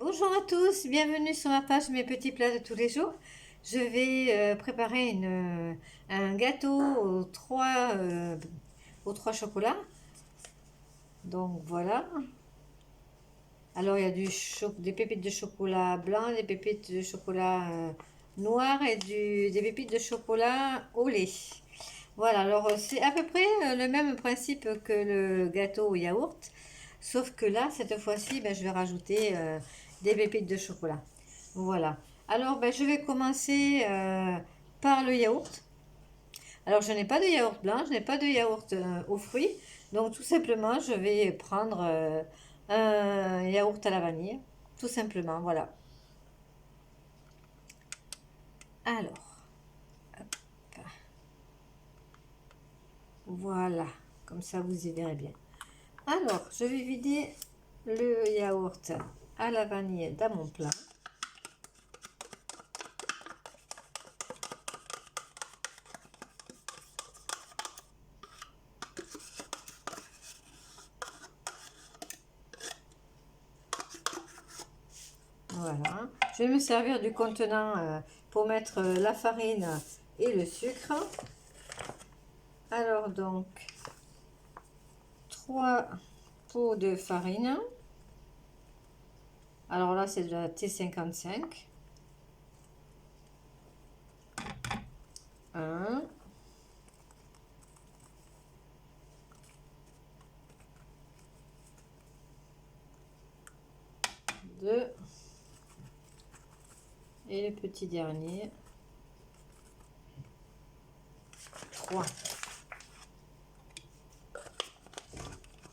Bonjour à tous, bienvenue sur ma page Mes petits plats de tous les jours. Je vais préparer un gâteau aux trois chocolats. Donc voilà. Alors il y a des pépites de chocolat blanc, des pépites de chocolat noir et des pépites de chocolat au lait. Voilà, alors c'est à peu près le même principe que le gâteau au yaourt. Sauf que là, cette fois-ci, je vais rajouter des pépites de chocolat. Voilà. Alors, je vais commencer par le yaourt. Alors, je n'ai pas de yaourt blanc, je n'ai pas de yaourt aux fruits. Donc, tout simplement, je vais prendre un yaourt à la vanille. Tout simplement, voilà. Alors, voilà. Comme ça, vous y verrez bien. Alors, je vais vider le yaourt à la vanille dans mon plat. Voilà. Je vais me servir du contenant pour mettre la farine et le sucre. Alors donc, 3 pots de farine. Alors là, c'est de la T55. 1. 2. Et le petit dernier. 3.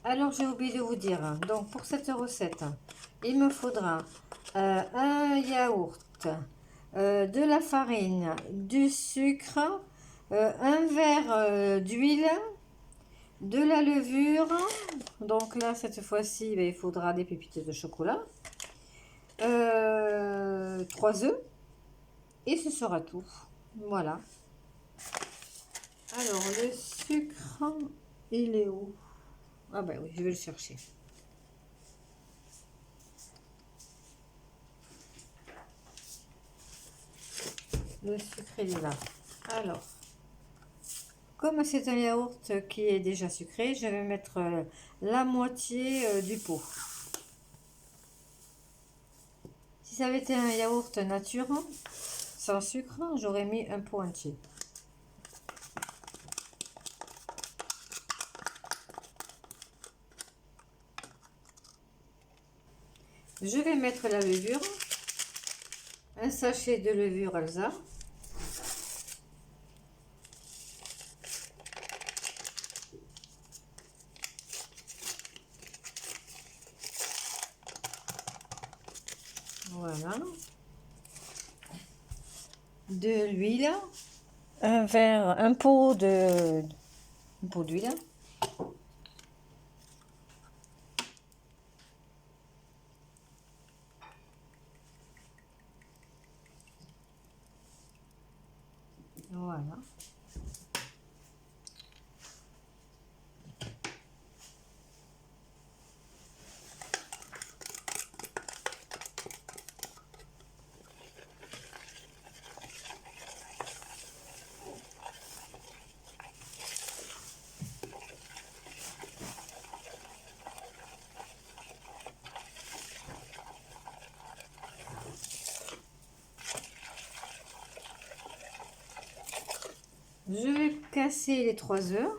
Alors, j'ai oublié de vous dire, donc pour cette recette, il me faudra un yaourt, de la farine, du sucre, un verre d'huile, de la levure. Donc là, cette fois-ci, il faudra des pépites de chocolat, 3 œufs, et ce sera tout. Voilà. Alors, le sucre, il est où? Ah ben oui, je vais le chercher. Le sucre, il est là. Alors, comme c'est un yaourt qui est déjà sucré, je vais mettre la moitié du pot. Si ça avait été un yaourt nature, sans sucre, j'aurais mis un pot entier. Je vais mettre la levure, un sachet de levure Alsa. Voilà. De l'huile, un pot d'huile. Voilà. Je vais casser les 3 œufs.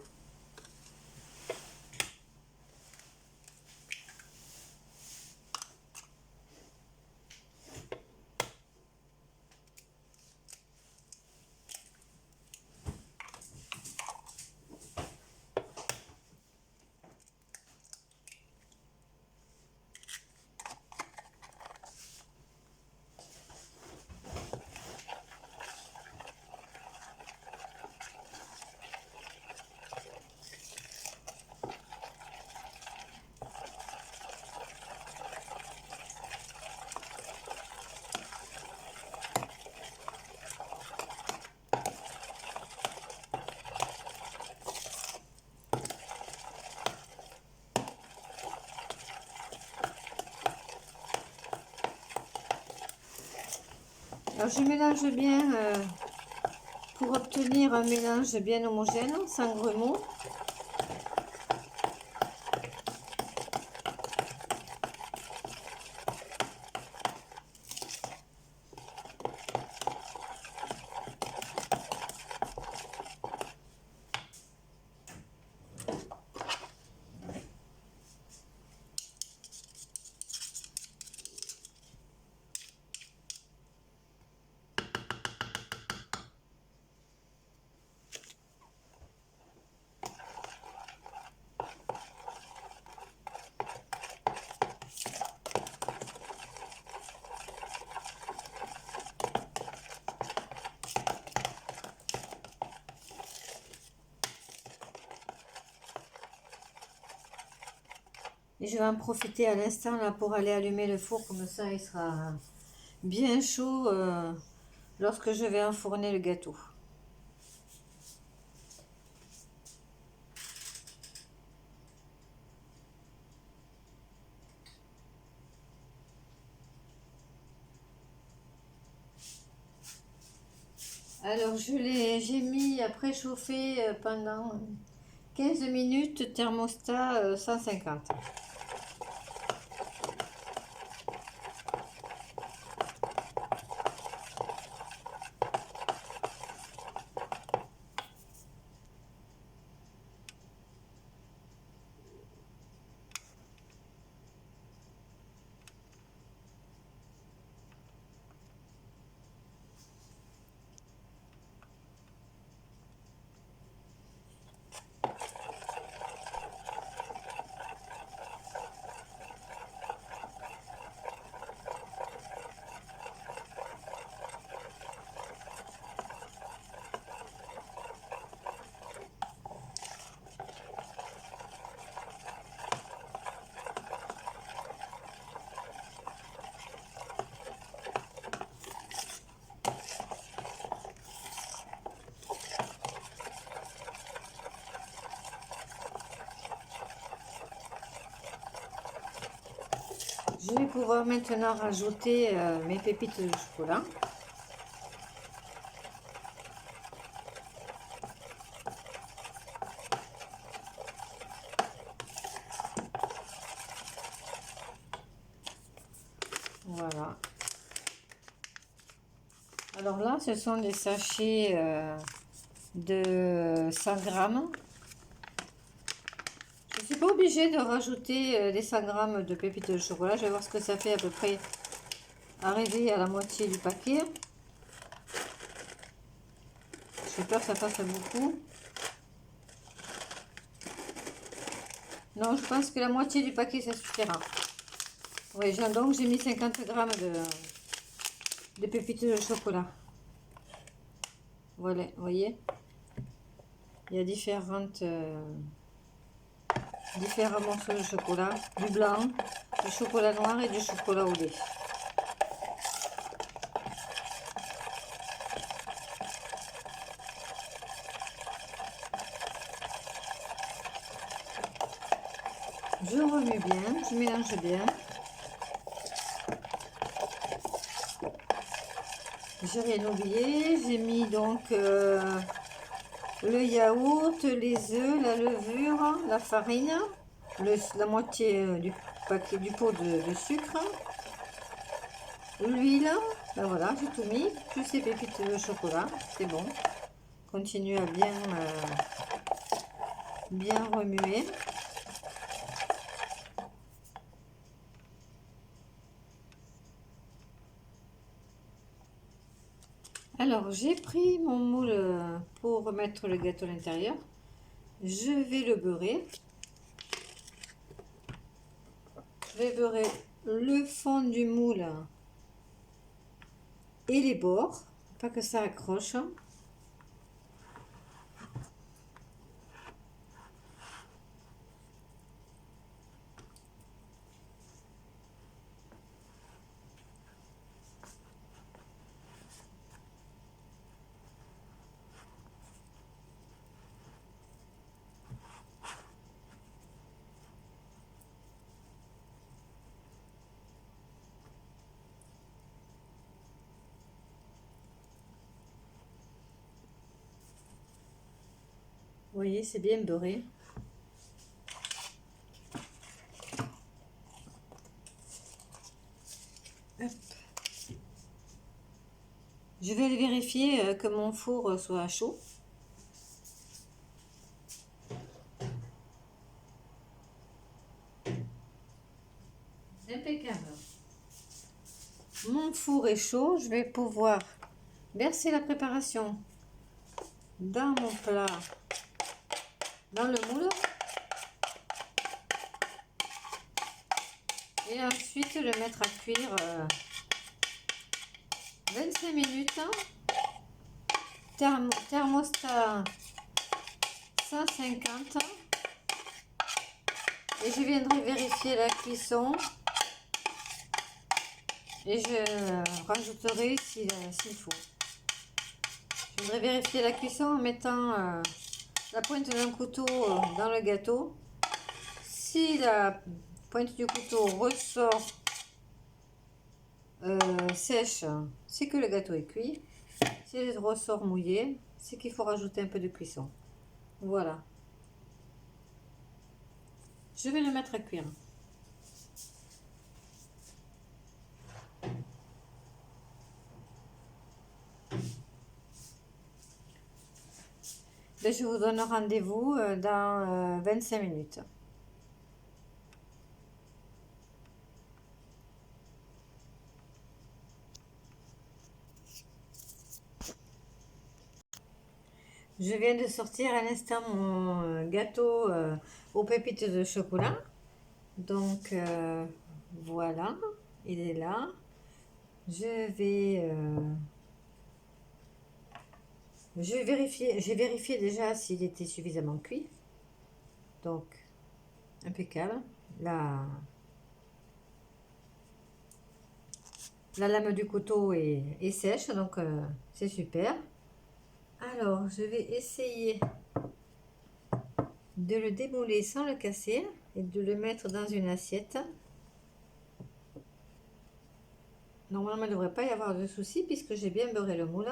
Alors je mélange bien pour obtenir un mélange bien homogène, sans grumeaux. Et je vais en profiter à l'instant là pour aller allumer le four, comme ça il sera bien chaud lorsque je vais enfourner le gâteau. Alors j'ai mis à préchauffer pendant 15 minutes, thermostat 150. Je vais pouvoir maintenant rajouter mes pépites de chocolat. Voilà. Alors là, ce sont des sachets de 100 grammes. Je ne suis pas obligée de rajouter des 100 grammes de pépites de chocolat. Je vais voir ce que ça fait à peu près arriver à la moitié du paquet. J'ai peur que ça fasse beaucoup. Non, je pense que la moitié du paquet, ça suffira. Oui, donc j'ai mis 50 grammes de pépites de chocolat. Voilà, vous voyez, il y a différents morceaux de chocolat, du blanc, du chocolat noir et du chocolat au lait. Je remue bien, je mélange bien. J'ai rien oublié, j'ai mis donc le yaourt, les œufs, la levure, la farine, la moitié du paquet du pot de sucre, l'huile, ben voilà, j'ai tout mis, plus ces pépites de chocolat, c'est bon. Continue à bien remuer. Alors, j'ai pris mon moule pour mettre le gâteau à l'intérieur. Je vais le beurrer. Je vais beurrer le fond du moule et les bords, pas que ça accroche. voyez, c'est bien beurré. Hop. Je vais aller vérifier que mon four soit chaud. Impeccable. Mon four est chaud, je vais pouvoir verser la préparation dans mon plat, dans le moule. Et ensuite le mettre à cuire 25 minutes. Thermostat 150. Et je viendrai vérifier la cuisson. Et je rajouterai s'il faut. Je voudrais vérifier la cuisson en mettant la pointe d'un couteau dans le gâteau. Si la pointe du couteau ressort sèche, c'est que le gâteau est cuit. Si elle ressort mouillé, c'est qu'il faut rajouter un peu de cuisson. Voilà. Je vais le mettre à cuire. Ben, je vous donne rendez-vous dans 25 minutes. Je viens de sortir à l'instant mon gâteau aux pépites de chocolat. Donc voilà, il est là. J'ai vérifié déjà s'il était suffisamment cuit. Donc impeccable. La lame du couteau est sèche, donc c'est super. Alors, je vais essayer de le démouler sans le casser et de le mettre dans une assiette. Normalement, il ne devrait pas y avoir de souci puisque j'ai bien beurré le moule.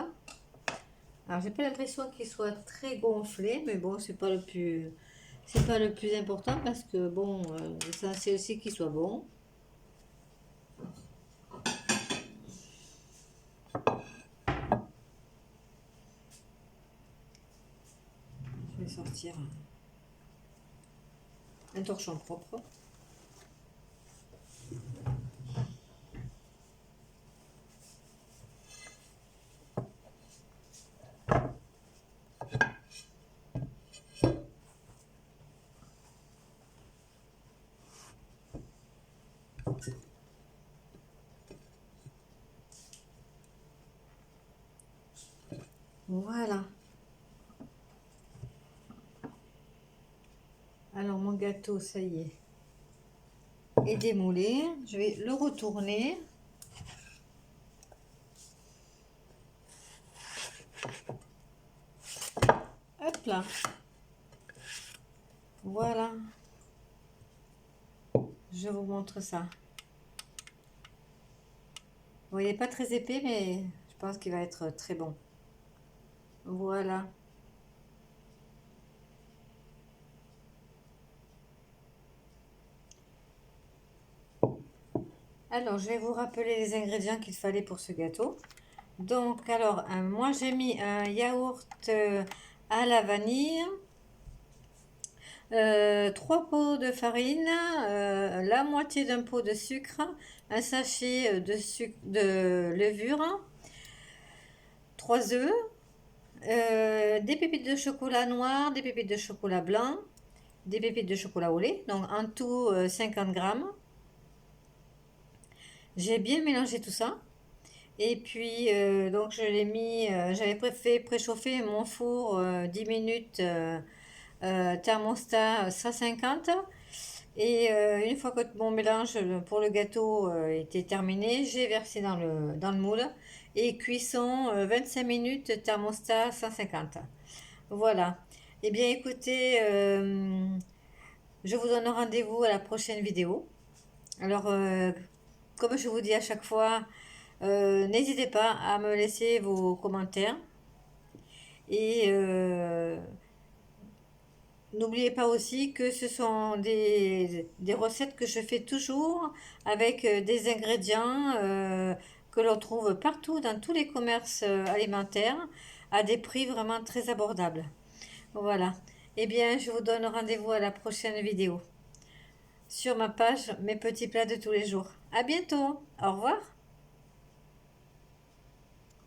Alors, j'ai pas l'impression qu'il soit très gonflé, mais bon, c'est pas le plus important parce que bon, l'essentiel aussi qu'il soit bon. Je vais sortir un torchon propre. Voilà. Alors mon gâteau, ça y est démoulé. Je vais le retourner. Hop là. Voilà. Je vous montre ça. Bon, il n'est pas très épais, mais je pense qu'il va être très bon. Voilà. Alors, je vais vous rappeler les ingrédients qu'il fallait pour ce gâteau. Donc, alors, moi j'ai mis un yaourt à la vanille, 3 pots de farine, la moitié d'un pot de sucre, un sachet de levure, 3 œufs, des pépites de chocolat noir, des pépites de chocolat blanc, des pépites de chocolat au lait, donc en tout 50 grammes. J'ai bien mélangé tout ça. Et puis, donc je l'ai mis, j'avais fait préchauffer mon four 10 minutes, thermostat 150. Et une fois que mon mélange pour le gâteau était terminé, j'ai versé dans le moule. Et cuisson 25 minutes, thermostat 150. Voilà. Eh bien, écoutez, je vous donne rendez-vous à la prochaine vidéo. Alors, comme je vous dis à chaque fois, n'hésitez pas à me laisser vos commentaires et n'oubliez pas aussi que ce sont des recettes que je fais toujours avec des ingrédients que l'on trouve partout dans tous les commerces alimentaires à des prix vraiment très abordables. Voilà. Eh bien, je vous donne rendez-vous à la prochaine vidéo sur ma page Mes petits plats de tous les jours. À bientôt. Au revoir.